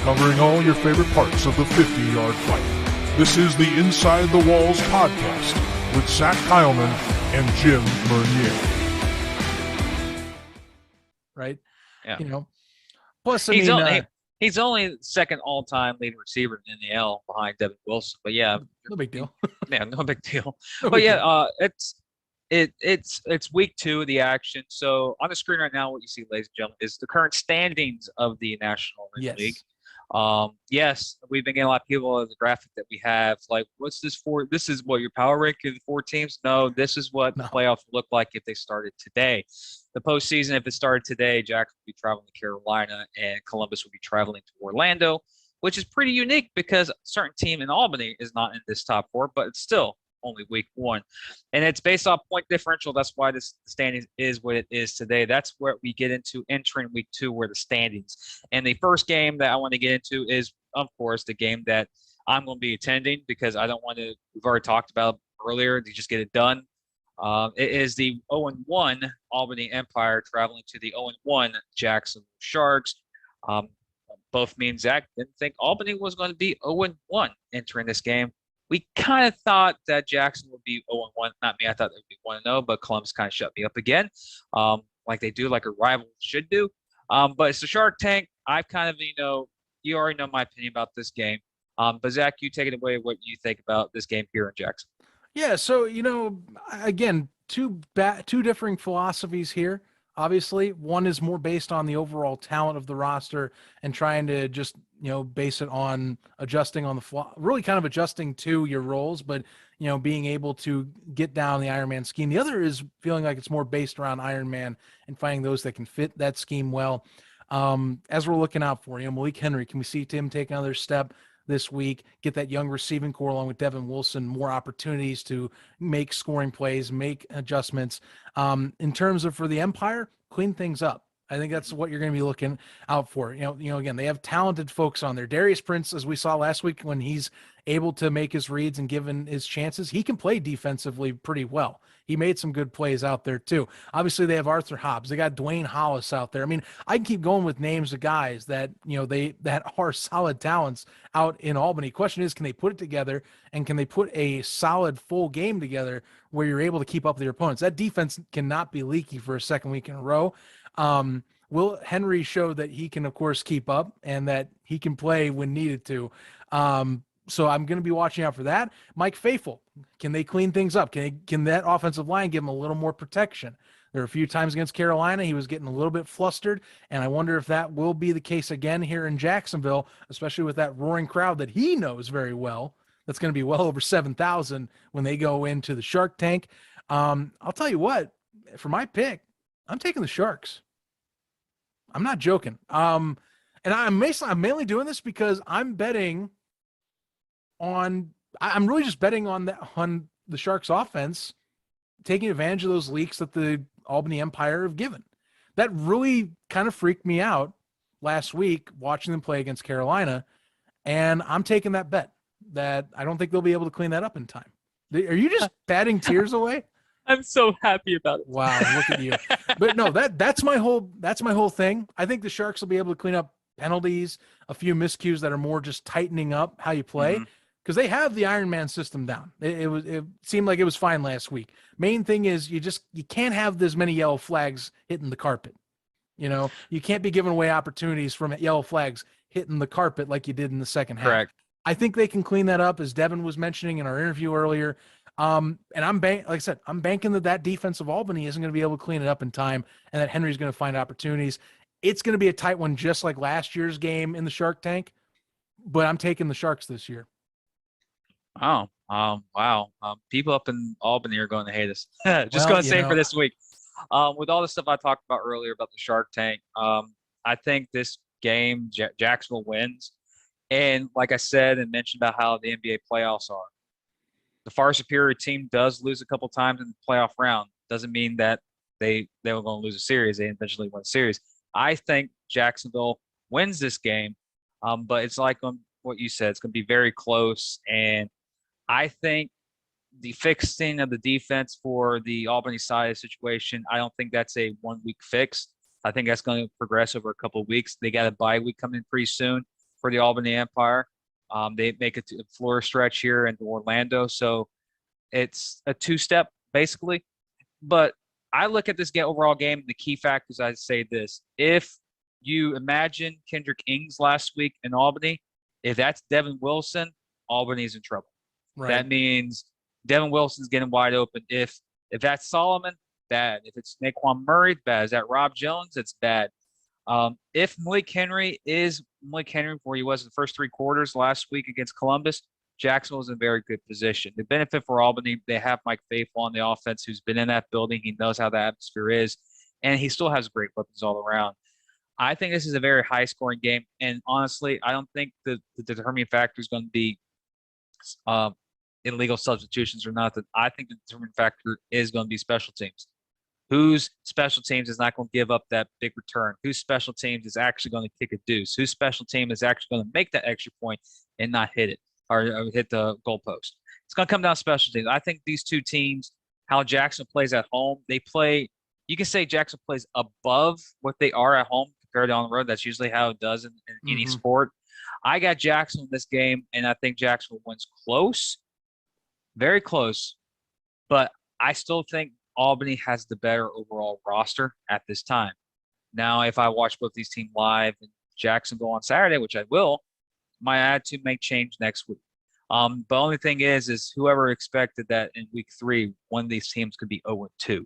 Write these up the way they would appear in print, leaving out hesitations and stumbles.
covering all your favorite parts of the 50-yard fight. This is the Inside the Walls podcast with Zach Kyleman and Jim Mernier. Right? Yeah. You know, plus, he's only second all-time leading receiver in the NL behind Devin Wilson. But yeah, no big deal. Yeah, no big deal. No But big yeah, deal. it's week 2 of the action. So on the screen right now, what you see, ladies and gentlemen, is the current standings of the National League. Yes, we've been getting a lot of people of the graphic that we have. Like, what's this for? This is what your power ranking of the 4 teams? No, this is what the playoffs look like if they started today. The postseason, if it started today, Jackson would be traveling to Carolina and Columbus would be traveling to Orlando, which is pretty unique because a certain team in Albany is not in this top 4, but it's still only week 1. And it's based off point differential. That's why this standings is what it is today. That's where we get into entering week 2, where the standings. And the first game that I want to get into is, of course, the game that I'm going to be attending because I don't want to, we've already talked about earlier, to just get it done. It is the 0-1 Albany Empire traveling to the 0-1 Jacksonville Sharks. Both me and Zach didn't think Albany was going to be 0-1 entering this game. We kind of thought that Jackson would be 0-1. Not me. I thought they'd be 1-0, but Columbus kind of shut me up again, like they do, like a rival should do. But it's the Shark Tank. I've kind of, you already know my opinion about this game. But Zach, you take it away. What you think about this game here in Jackson? Yeah. So, again, two differing philosophies here. Obviously, one is more based on the overall talent of the roster and trying to just, base it on adjusting on the fly, really kind of adjusting to your roles, but, being able to get down the Iron Man scheme. The other is feeling like it's more based around Iron Man and finding those that can fit that scheme well. As we're looking out for, Malik Henry, can we see Tim take another step this week, get that young receiving core along with Devin Wilson more opportunities to make scoring plays, make adjustments. In terms of for the Empire, clean things up. I think that's what you're going to be looking out for. Again, they have talented folks on there. Darius Prince, as we saw last week, when he's able to make his reads and given his chances, he can play defensively pretty well. He made some good plays out there too. Obviously, they have Arthur Hobbs. They got Dwayne Hollis out there. I mean, I can keep going with names of guys that, that are solid talents out in Albany. Question is, can they put it together and can they put a solid full game together where you're able to keep up with your opponents? That defense cannot be leaky for a second week in a row. Will Henry showed that he can, of course, keep up and that he can play when needed to. So I'm going to be watching out for that. Mike Faithful, can they clean things up? Can that offensive line give him a little more protection? There are a few times against Carolina, he was getting a little bit flustered, and I wonder if that will be the case again here in Jacksonville, especially with that roaring crowd that he knows very well. That's going to be well over 7,000 when they go into the Shark Tank. I'll tell you what, for my pick, I'm taking the Sharks. I'm not joking. And I'm mainly doing this because I'm betting on, I'm really just betting on the Sharks offense, taking advantage of those leaks that the Albany Empire have given. That really kind of freaked me out last week watching them play against Carolina. And I'm taking that bet that I don't think they'll be able to clean that up in time. Are you just batting tears away? I'm so happy about it. Wow, look at you. But no, that's my whole thing. I think the Sharks will be able to clean up penalties, a few miscues that are more just tightening up how you play, because they have the Iron Man system down. It seemed like it was fine last week. Main thing is you can't have as many yellow flags hitting the carpet. You can't be giving away opportunities from yellow flags hitting the carpet like you did in the second half. Correct. I think they can clean that up, as Devin was mentioning in our interview earlier. And like I said, I'm banking that defense of Albany isn't going to be able to clean it up in time, and that Henry's going to find opportunities. It's going to be a tight one, just like last year's game in the Shark Tank, but I'm taking the Sharks this year. Oh, wow. People up in Albany are going to hate us. Just going to say for this week. With all the stuff I talked about earlier about the Shark Tank, I think this game, Jacksonville wins. And like I said and mentioned about how the NBA playoffs are, the far superior team does lose a couple times in the playoff round. Doesn't mean that they were going to lose a series. They eventually won a series. I think Jacksonville wins this game, but it's like what you said. It's going to be very close. And I think the fixing of the defense for the Albany side of the situation, I don't think that's a 1 week fix. I think that's going to progress over a couple of weeks. They got a bye week coming pretty soon. for the Albany Empire. They make it to the Florida stretch here into Orlando, so it's a two-step basically. But I look at this overall game. The key factors, I say this: if you imagine Kendrick Ings last week in Albany, if that's Devin Wilson, Albany's in trouble. Right. That means Devin Wilson's getting wide open. If that's Solomon, bad. If it's Naquan Murray, bad. Is that Rob Jones? It's bad. If Malik Henry is Malik Henry where he was in the first three quarters last week against Columbus, Jacksonville's in a very good position. The benefit for Albany, they have Mike Faithful on the offense who's been in that building. He knows how the atmosphere is, and he still has great weapons all around. I think this is a very high-scoring game, and honestly, I don't think the determining factor is going to be illegal substitutions or not. I think the determining factor is going to be special teams. Whose special teams is not going to give up that big return? Whose special teams is actually going to kick a deuce? Whose special team is actually going to make that extra point and not hit it or hit the goalpost? It's going to come down to special teams. I think these two teams, how Jackson plays at home, they play – you can say Jackson plays above what they are at home compared to on the road. That's usually how it does in any sport. I got Jackson in this game, and I think Jackson wins close, very close, but I still think Albany has the better overall roster at this time. Now, if I watch both these teams live and Jacksonville on Saturday, which I will, my attitude may change next week. The only thing is whoever expected that in week 3, one of these teams could be 0-2.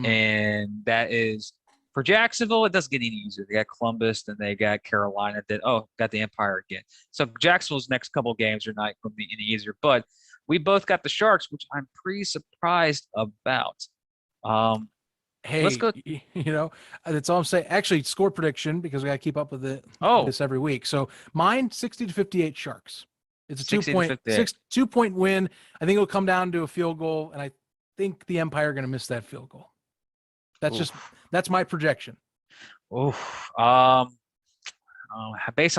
And that is for Jacksonville, it doesn't get any easier. They got Columbus, then they got Carolina, got the Empire again. So Jacksonville's next couple of games are not going to be any easier. But we both got the Sharks, which I'm pretty surprised about. Hey, let's go. That's all I'm saying. Actually, score prediction, because we got to keep up with this every week. So mine, 60-58 Sharks. It's a 2-point win. I think it'll come down to a field goal, and I think the Empire are going to miss that field goal. That's my projection. Based on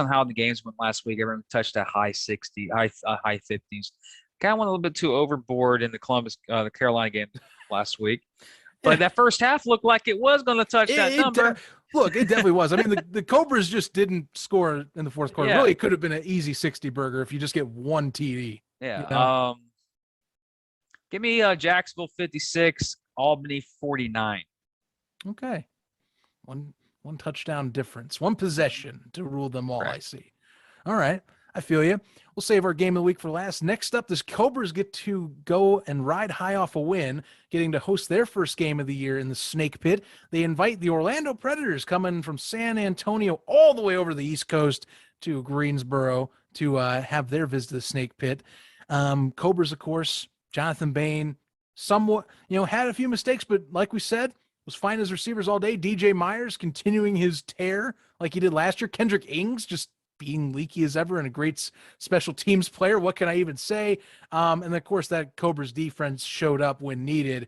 how the games went last week, everyone touched that high 50s. Kind of went a little bit too overboard in the Carolina game last week. But that first half looked like it was going to touch that number. Look, it definitely was. I mean, the Cobras just didn't score in the fourth quarter. Yeah. Really, it could have been an easy 60 burger if you just get one TD. Yeah. Give me Jacksonville 56, Albany 49. Okay. One touchdown difference, one possession to rule them all, right. I see. All right. I feel you. We'll save our game of the week for last. Next up, the Cobras get to go and ride high off a win, getting to host their first game of the year in the Snake Pit. They invite the Orlando Predators, coming from San Antonio all the way over the East Coast to Greensboro to have their visit to the Snake Pit. Cobras, of course, Jonathan Bain, somewhat, had a few mistakes, but like we said, was fine as receivers all day. DJ Myers continuing his tear like he did last year. Kendrick Ings just being leaky as ever and a great special teams player. What can I even say? And of course, that Cobras defense showed up when needed.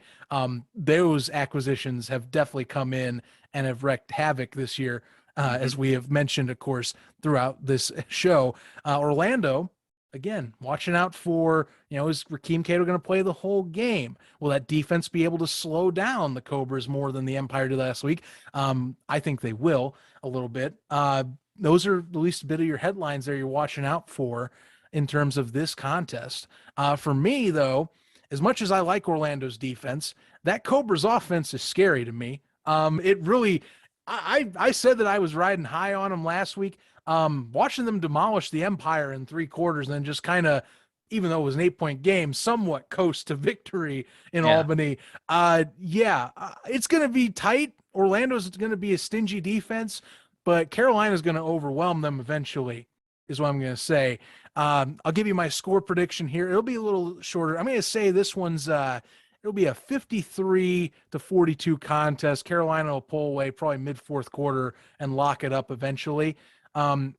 Those acquisitions have definitely come in and have wreaked havoc this year, as we have mentioned, of course, throughout this show. Orlando, again, watching out for, is Rakeem Cato going to play the whole game? Will that defense be able to slow down the Cobras more than the Empire did last week? I think they will a little bit. Those are the least bit of your headlines there you're watching out for in terms of this contest. For me, though, as much as I like Orlando's defense, that Cobras offense is scary to me. It really, I said that I was riding high on them last week. Watching them demolish the Empire in 3 quarters and then just kind of, even though it was an 8-point game, somewhat coast to victory in Albany. It's going to be tight. Orlando's going to be a stingy defense, but Carolina's going to overwhelm them eventually, is what I'm going to say. I'll give you my score prediction here. It'll be a little shorter. I'm going to say this one's it'll be a 53-42 contest. Carolina will pull away probably mid-4th quarter and lock it up eventually.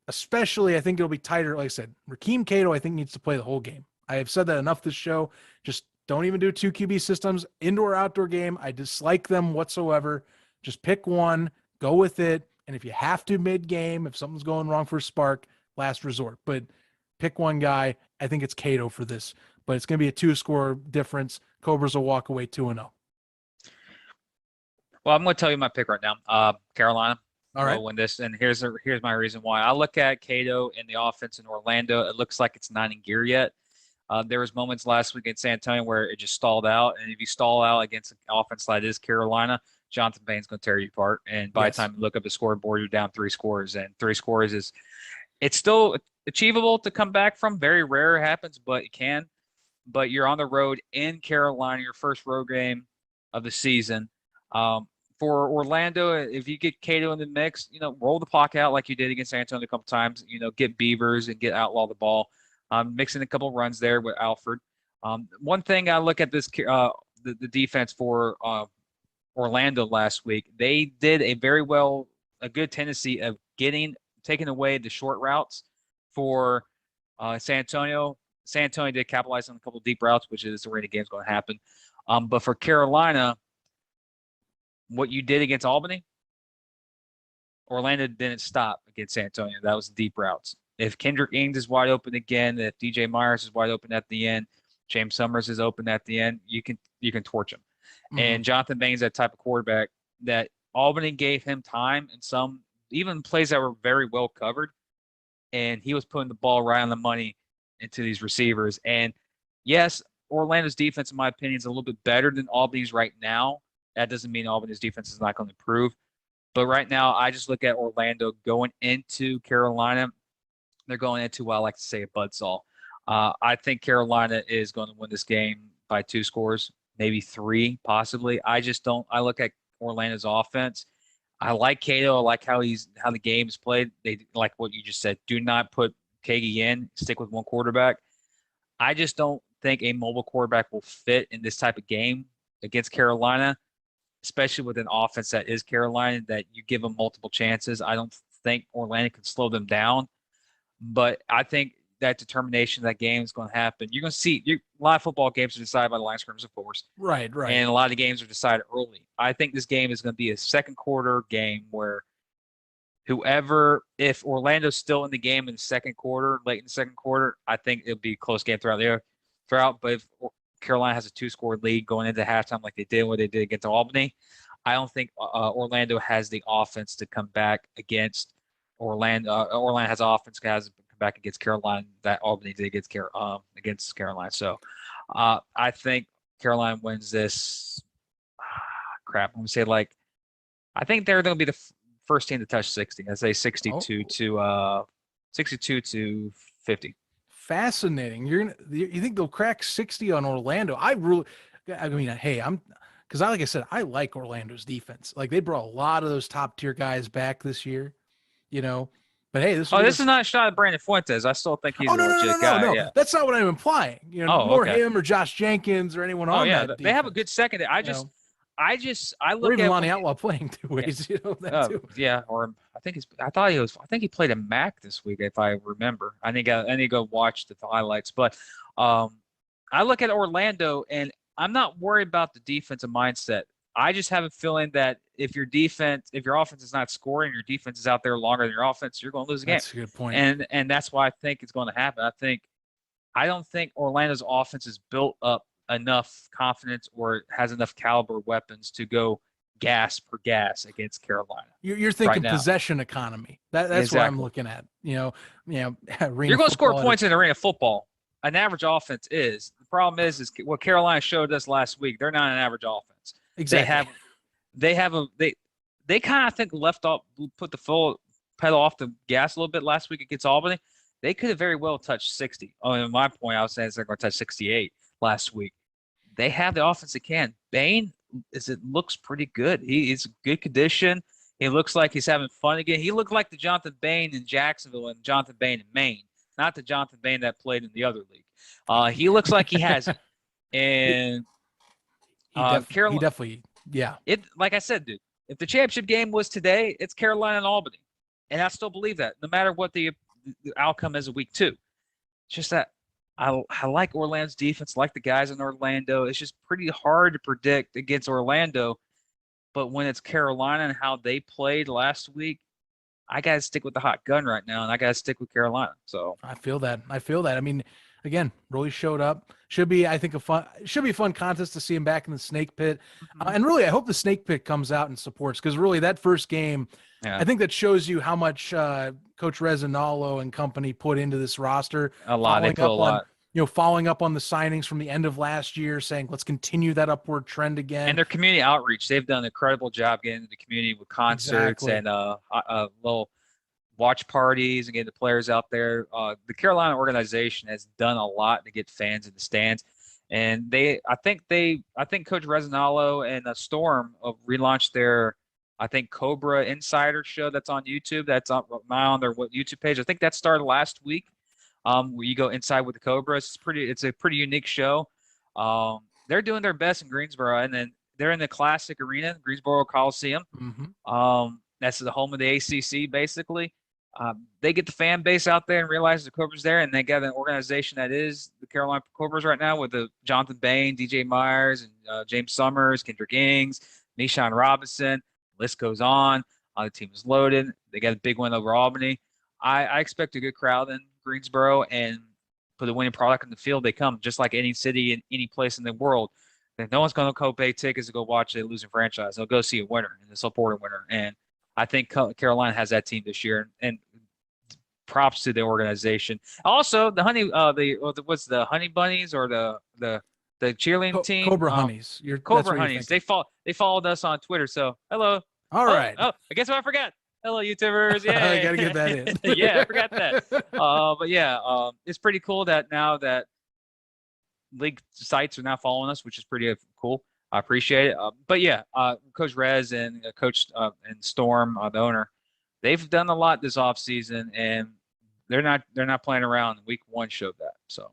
Especially, I think it'll be tighter. Like I said, Rakeem Cato, I think, needs to play the whole game. I have said that enough this show. Just don't even do 2 QB systems. Indoor, outdoor game, I dislike them whatsoever. Just pick one, go with it. And if you have to mid-game, if something's going wrong for a spark, last resort. But pick one guy. I think it's Cato for this. But it's going to be a 2-score difference. Cobras will walk away 2-0. Well, I'm going to tell you my pick right now. Carolina. All right. will win this, and here's my reason why. I look at Cato and the offense in Orlando. It looks like it's not in gear yet. There was moments last week in San Antonio where it just stalled out, and if you stall out against an offense like this, Carolina, Jonathan Bain's going to tear you apart. And by the time you look up the scoreboard, you're down 3 scores, and 3 scores it's still achievable to come back from. Very rare it happens, but it can. But you're on the road in Carolina, your first road game of the season. For Orlando, if you get Cato in the mix, roll the clock out like you did against San Antonio a couple times. Get Beavers and get outlaw the ball. Mixing a couple runs there with Alfred. One thing I look at this the defense for Orlando last week. They did a good tendency of taking away the short routes for San Antonio. San Antonio did capitalize on a couple of deep routes, which is the way the game's going to happen. But for Carolina, what you did against Albany, Orlando didn't stop against San Antonio. That was the deep routes. If Kendrick Ings is wide open again, if DJ Myers is wide open at the end, James Summers is open at the end, you can torch him. Mm-hmm. And Jonathan Bain's that type of quarterback that Albany gave him time and some even plays that were very well covered, and he was putting the ball right on the money into these receivers. And yes, Orlando's defense, in my opinion, is a little bit better than Albany's right now. That doesn't mean Albany's defense is not going to improve. But right now, I just look at Orlando going into Carolina. They're going into what I like to say a buzzsaw. I think Carolina is going to win this game by 2 scores, maybe 3, possibly. I look at Orlando's offense. I like Cato. I like how the game is played. They like what you just said. Do not put Kagi in. Stick with one quarterback. I just don't think a mobile quarterback will fit in this type of game against Carolina, especially with an offense that is Carolina, that you give them multiple chances. I don't think Orlando can slow them down. But I think that determination of that game is going to happen. You're going to see a lot of football games are decided by the line scrimmage, of course. Right. And a lot of the games are decided early. I think this game is going to be a second quarter game where if Orlando's still in the game in the second quarter, late in the second quarter, I think it'll be a close game throughout. But if Carolina has a 2-score lead going into halftime like they did against Albany, I don't think Orlando has the offense to come back against Orlando. Orlando has offense guys to come back against Carolina that Albany did against Carolina. So I think Carolina wins this. I'm going to say I think they're going to be the first team to touch 60. I say 62 to 50. Fascinating. You think they'll crack 60 on Orlando? Because like I said, I like Orlando's defense. Like they brought a lot of those top tier guys back this year, But hey, this is not a shot at Brandon Fuentes. I still think he's a legit guy. No, yeah. That's not what I'm implying. Him or Josh Jenkins or anyone on that. They have a good second. I look or even at Lonnie Outlaw playing 2 ways. Too. Yeah, or I think he played a MAC this week if I remember. I need to go watch the highlights. But I look at Orlando and I'm not worried about the defensive mindset. I just have a feeling that if your offense is not scoring, your defense is out there longer than your offense, you're going to lose the game. That's a good point. And that's why I think it's going to happen. I don't think Orlando's offense is built up enough confidence or has enough caliber weapons to go gas per gas against Carolina. You're thinking possession economy. That's exactly what I'm looking at. You're going to score points in arena football. An average offense is. The problem is what Carolina showed us last week. They're not an average offense. Exactly. They kind of put the full pedal off the gas a little bit last week against Albany. They could have very well touched 60. In my point, I was saying they're going to touch 68 last week. They have the offense that can. Bain looks pretty good. He's in good condition. He looks like he's having fun again. He looked like the Jonathan Bain in Jacksonville and Jonathan Bain in Maine, not the Jonathan Bain that played in the other league. He looks like he has it. And he definitely, yeah. Like I said, dude, if the championship game was today, it's Carolina and Albany. And I still believe that, no matter what the outcome is of week 2. It's just that I like Orlando's defense, like the guys in Orlando. It's just pretty hard to predict against Orlando. But when it's Carolina and how they played last week, I got to stick with the hot gun right now, and I got to stick with Carolina. So I feel that. I mean, again, really showed up. Should be, I think, a fun contest to see him back in the snake pit. And really, I hope the snake pit comes out and supports, because really that first game, Yeah. I think that shows you how much Coach Resinalo and company put into this roster. A lot. They put a lot. Following up on the signings from the end of last year, saying let's continue that upward trend again. And their community outreach, they've done an incredible job getting into the community with concerts and little watch parties and getting the players out there. The Carolina organization has done a lot to get fans in the stands, and I think Coach Resinalo and Storm relaunched their, I think, Cobra Insider show that's on YouTube. That's on their YouTube page. I think that started last week. Where you go inside with the Cobras. It's a pretty unique show. They're doing their best in Greensboro, and then they're in the classic arena, Greensboro Coliseum. That's the home of the ACC, basically. They get the fan base out there and realize the Cobras there, and they got an organization that is the Carolina Cobras right now with the Jonathan Bain, DJ Myers, and James Summers, Kendrick Ings, Nishan Robinson. The list goes on. The team is loaded. They got a big win over Albany. I expect a good crowd in Greensboro, and put the winning product in the field. They come just like any city and any place in the world. And no one's going to go pay tickets to go watch a losing franchise. They'll go see a winner and support a winner. And I think Carolina has that team this year. And props to the organization. Also, the what's the Honey Bunnies or the cheerleading team? Cobra Honeys. Cobra Honeys. They followed us on Twitter. So hello. All right. Oh, I guess what I forgot. Hello, YouTubers. Yeah, I gotta get that in. Yeah, I forgot that. But yeah, it's pretty cool that now that league sites are now following us, which is pretty cool. I appreciate it. But yeah, Coach Rez and Coach and Storm, the owner, they've done a lot this offseason, and they're not playing around. Week 1 showed that. So.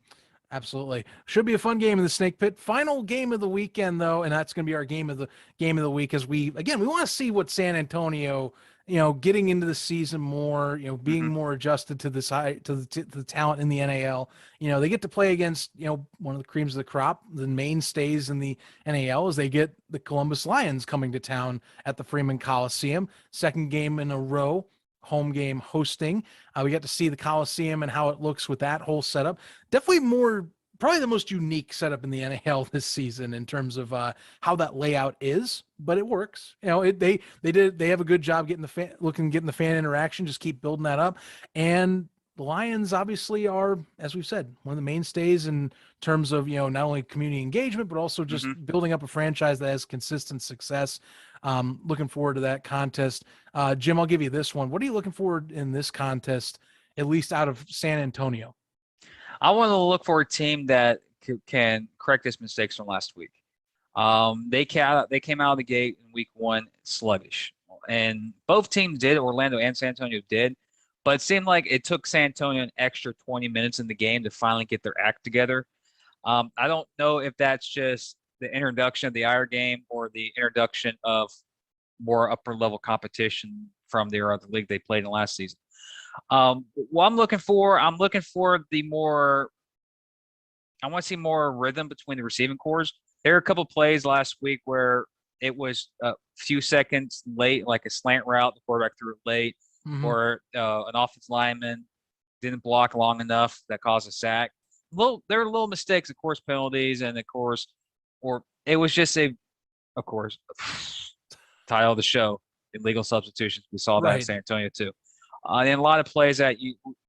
Absolutely. Should be a fun game in the Snake Pit. Final game of the weekend, though, and that's going to be our game of the week, as we want to see what San Antonio, getting into the season more, being more adjusted to the talent in the NAL. They get to play against, one of the creams of the crop, the mainstays in the NAL, as they get the Columbus Lions coming to town at the Freeman Coliseum. Second game in a row. Home game hosting. We got to see the Coliseum and how it looks with that whole setup. Definitely probably the most unique setup in the NAL this season in terms of how that layout is, but it works. They have a good job getting the fan interaction. Just keep building that up. And the Lions obviously are, as we've said, one of the mainstays in terms of, not only community engagement, but also just building up a franchise that has consistent success. Looking forward to that contest. Jim, I'll give you this one. What are you looking forward in this contest, at least out of San Antonio? I want to look for a team that can correct its mistakes from last week. They came out of the gate in week 1 sluggish, and both teams did. Orlando and San Antonio did, but it seemed like it took San Antonio an extra 20 minutes in the game to finally get their act together. I don't know if that's just the introduction of the IR game or the introduction of more upper level competition from the league they played in last season. What I'm looking for the more, I want to see more rhythm between the receiving cores. There are a couple plays last week where it was a few seconds late, like a slant route, the quarterback threw it late, or an offensive lineman didn't block long enough that caused a sack. There are little mistakes, of course, penalties, and of course, or it was just of course, title of the show, illegal substitutions. We saw that in San Antonio too. And a lot of plays there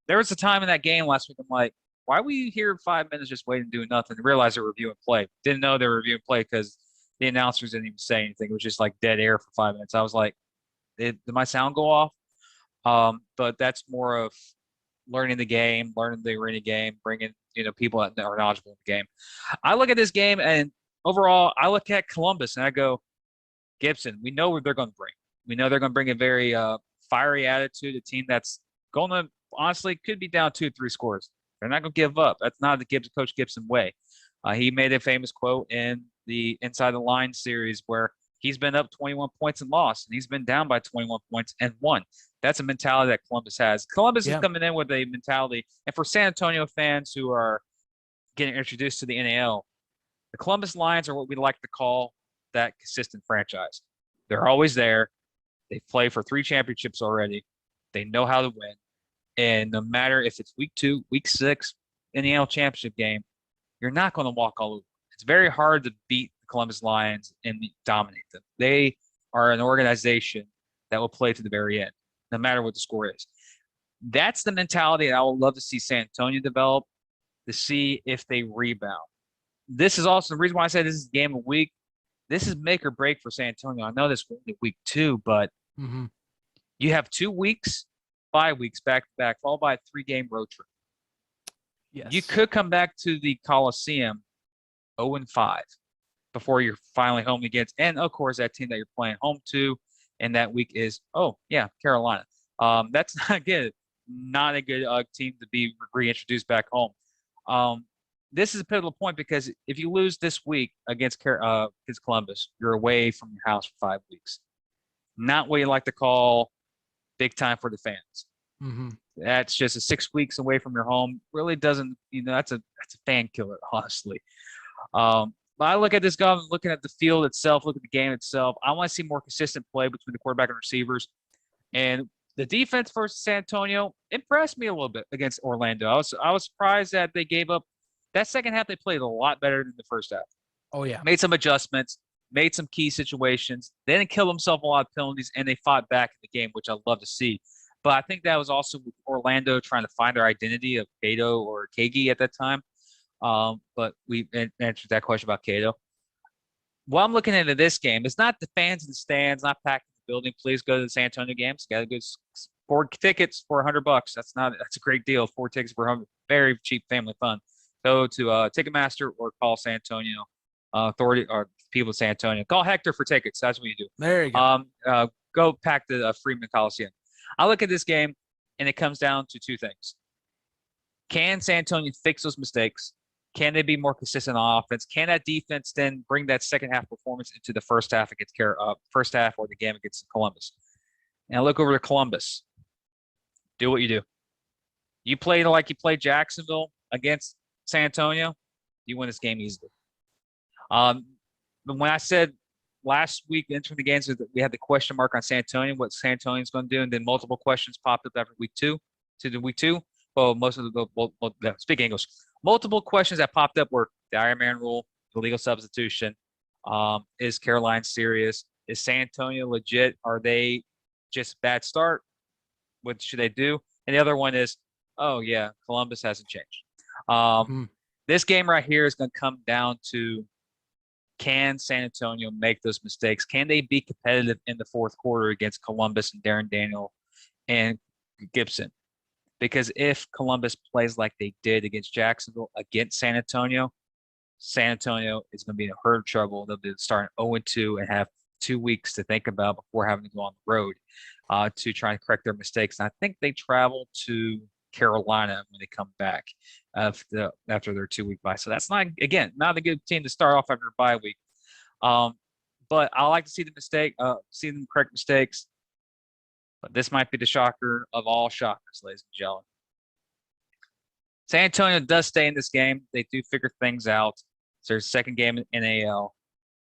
was a time in that game last week, I'm like, why were you here 5 minutes just waiting, doing nothing? And realized they were reviewing play. Didn't know they were reviewing play because the announcers didn't even say anything. It was just like dead air for 5 minutes. I was like, did my sound go off? But that's more of learning the game, learning the arena game, bringing people that are knowledgeable in the game. I look at this game, and overall, I look at Columbus and I go, Gibson, we know what they're going to bring. We know they're going to bring a very fiery attitude, a team that's going to, honestly, could be down 2-3 scores. They're not going to give up. That's not the Coach Gibson way. He made a famous quote in the Inside the Line series where he's been up 21 points and lost, and he's been down by 21 points and won. That's a mentality that Columbus has. Columbus is coming in with a mentality, and for San Antonio fans who are getting introduced to the NAL, the Columbus Lions are what we like to call that consistent franchise. They're always there. They've played for 3 championships already. They know how to win. And no matter if it's week 2, week 6, in the NL Championship game, you're not going to walk all over. It's very hard to beat the Columbus Lions and dominate them. They are an organization that will play to the very end, no matter what the score is. That's the mentality that I would love to see San Antonio develop, to see if they rebound. This is also the reason why I said this is game of week. This is make or break for San Antonio. I know this will be week 2, but you have 2 weeks, 5 weeks back to back, followed by a 3-game road trip. Yes. You could come back to the Coliseum 0-5 before you're finally home against, and of course that team that you're playing home to, and that week is Carolina. That's not a good team to be reintroduced back home. This is a pivotal point because if you lose this week against Columbus, you're away from your house for 5 weeks. Not what you like to call big time for the fans. That's just a 6 weeks away from your home. Really doesn't, that's a fan killer, honestly. But I look at this guy, looking at the field itself, look at the game itself. I want to see more consistent play between the quarterback and receivers. And the defense for San Antonio impressed me a little bit against Orlando. I was surprised that they gave up. That second half, they played a lot better than the first half. Oh, yeah. Made some adjustments, made some key situations. They didn't kill themselves a lot of penalties, and they fought back in the game, which I'd love to see. But I think that was also with Orlando trying to find their identity of Cato or Kagi at that time. But we answered that question about Cato. What I'm looking into this game, it's not the fans in the stands, not packed in the building. Please go to the San Antonio games. Got a good 4 tickets for $100. That's a great deal. 4 tickets for $100. Very cheap family fun. Go to Ticketmaster or call San Antonio Authority or people in San Antonio. Call Hector for tickets. That's what you do. There you go. Go pack the Freeman Coliseum. I look at this game, and it comes down to 2 things. Can San Antonio fix those mistakes? Can they be more consistent on offense? Can that defense then bring that second half performance into the first half against first half or the game against Columbus? And I look over to Columbus. Do what you do. You play like you played Jacksonville against San Antonio, you win this game easily. But when I said last week entering the games, we had the question mark on San Antonio, what San Antonio's going to do, and then multiple questions popped up after week 2. Well, most of speaking English, multiple questions that popped up were the Iron Man rule, the legal substitution. Is Carolina serious? Is San Antonio legit? Are they just a bad start? What should they do? And the other one is, Columbus hasn't changed. This game right here is going to come down to, can San Antonio make those mistakes? Can they be competitive in the fourth quarter against Columbus and Darren Daniel and Gibson? Because if Columbus plays like they did against Jacksonville against San Antonio is going to be in a herd of trouble. They'll be starting 0-2 and have 2 weeks to think about before having to go on the road to try and correct their mistakes. And I think they travel to Carolina when they come back after their 2-week bye. So that's not a good team to start off after a bye week. But I like to see see them correct mistakes. But this might be the shocker of all shockers, ladies and gentlemen. San Antonio does stay in this game. They do figure things out. It's their second game in NAL.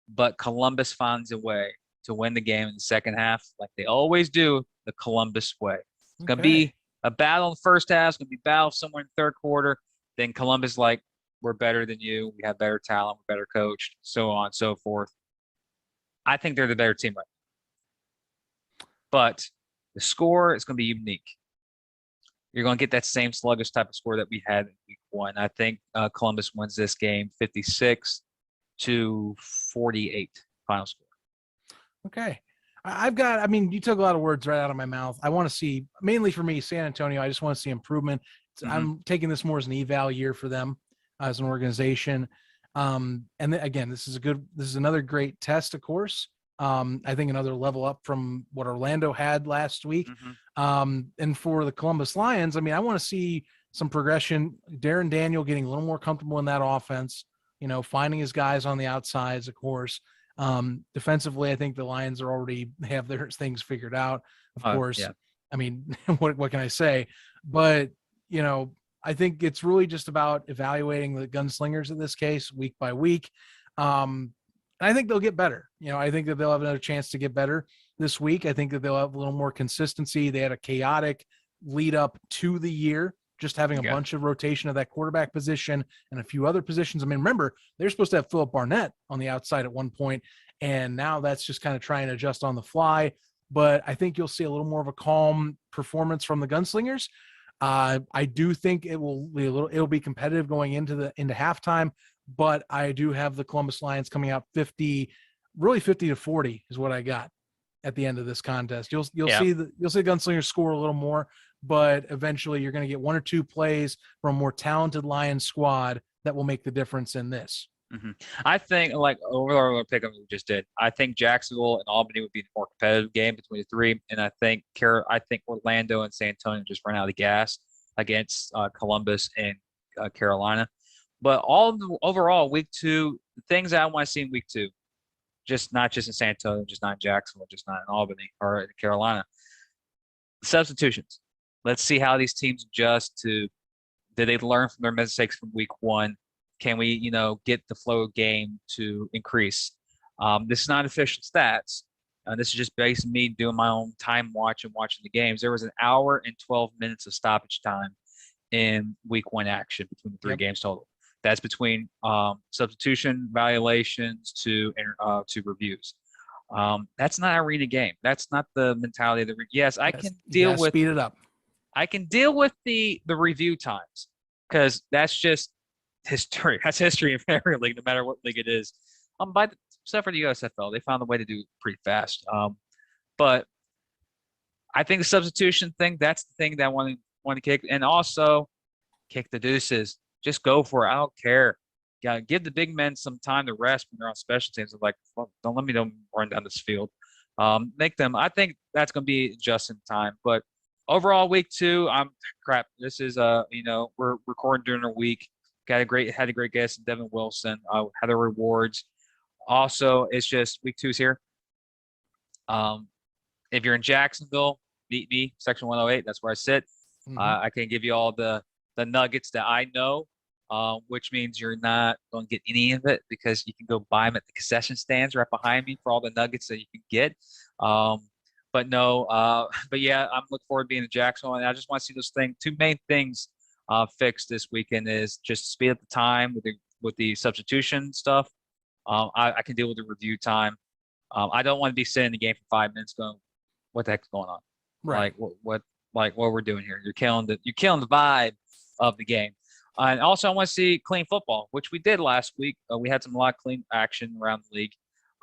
But Columbus finds a way to win the game in the second half, like they always do, the Columbus way. It's going to be a battle in the first half. It's going to be a battle somewhere in the third quarter. Then Columbus, we're better than you. We have better talent. We're better coached, so on and so forth. I think they're the better team right now. But the score is going to be unique. You're going to get that same sluggish type of score that we had in week 1. I think Columbus wins this game 56-48 final score. Okay. You took a lot of words right out of my mouth. I want to see, mainly for me, San Antonio, I just want to see improvement. I'm taking this more as an eval year for them as an organization. And then, again, this is another great test, of course. I think another level up from what Orlando had last week. And for the Columbus Lions, I want to see some progression. Darren Daniel getting a little more comfortable in that offense, finding his guys on the outsides, of course. Defensively, I think the Lions already have their things figured out, of course. Yeah. What can I say? But, I think it's really just about evaluating the Gunslingers in this case, week by week. I think they'll get better. I think that they'll have another chance to get better this week. I think that they'll have a little more consistency. They had a chaotic lead up to the year just having a bunch of rotation of that quarterback position and a few other positions. I mean, remember, they're supposed to have Philip Barnett on the outside at one point, and now that's just kind of trying to adjust on the fly. But I think you'll see a little more of a calm performance from the Gunslingers. I do think it'll be competitive going into halftime, but I do have the Columbus Lions coming out 50 to 40 is what I got at the end of this contest. You'll see the Gunslingers score a little more, but eventually you're going to get one or two plays from a more talented Lions squad that will make the difference in this. Mm-hmm. I think, like overall pick we just did, I think Jacksonville and Albany would be the more competitive game between the three, and I think Orlando and San Antonio just run out of gas against Columbus and Carolina. But overall, week 2, the things that I want to see in week 2, not just in San Antonio, just not in Jacksonville, just not in Albany or in Carolina. Substitutions. Let's see how these teams adjust to. Did they learn from their mistakes from week 1? Can we, get the flow of game to increase? This is not official stats. This is just based on me doing my own time watching the games. There was an hour and 12 minutes of stoppage time in week 1 action between the 3 games total. That's between substitution violations to reviews. That's not a arena game. That's not the mentality of the yes. I can deal with speed it up. I can deal with the review times because that's just history. That's history in every league, no matter what league it is. Except for the USFL, they found a way to do it pretty fast. But I think the substitution thing, that's the thing that I want to kick, and also kick the deuces. Just go for it. I don't care. Give the big men some time to rest when they're on special teams. Like, well, don't let me run down this field. Make them. I think that's going to be just in time. But overall, week 2, this is we're recording during a week. Had a great guest, Devin Wilson. Had the rewards. Also, it's just week 2's here. If you're in Jacksonville, beat me, section 108. That's where I sit. Mm-hmm. I can give you all the nuggets that I know, which means you're not going to get any of it because you can go buy them at the concession stands right behind me for all the nuggets that you can get. But yeah, I'm looking forward to being in Jacksonville, and I just want to see those things. 2 main things fixed this weekend is just speed up the time with the substitution stuff. I can deal with the review time. I don't want to be sitting in the game for 5 minutes going, what the heck's going on? Right. What we're doing here. You're killing the vibe of the game. And also I want to see clean football, which we did last week. We had a lot of clean action around the league.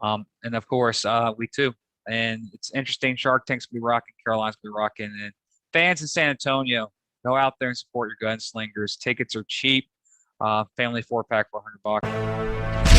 And of course, week 2. And it's interesting. Shark Tank's will be rocking, Carolina's will be rocking. And fans in San Antonio, go out there and support your Gunslingers. Tickets are cheap. Family 4-pack for $100.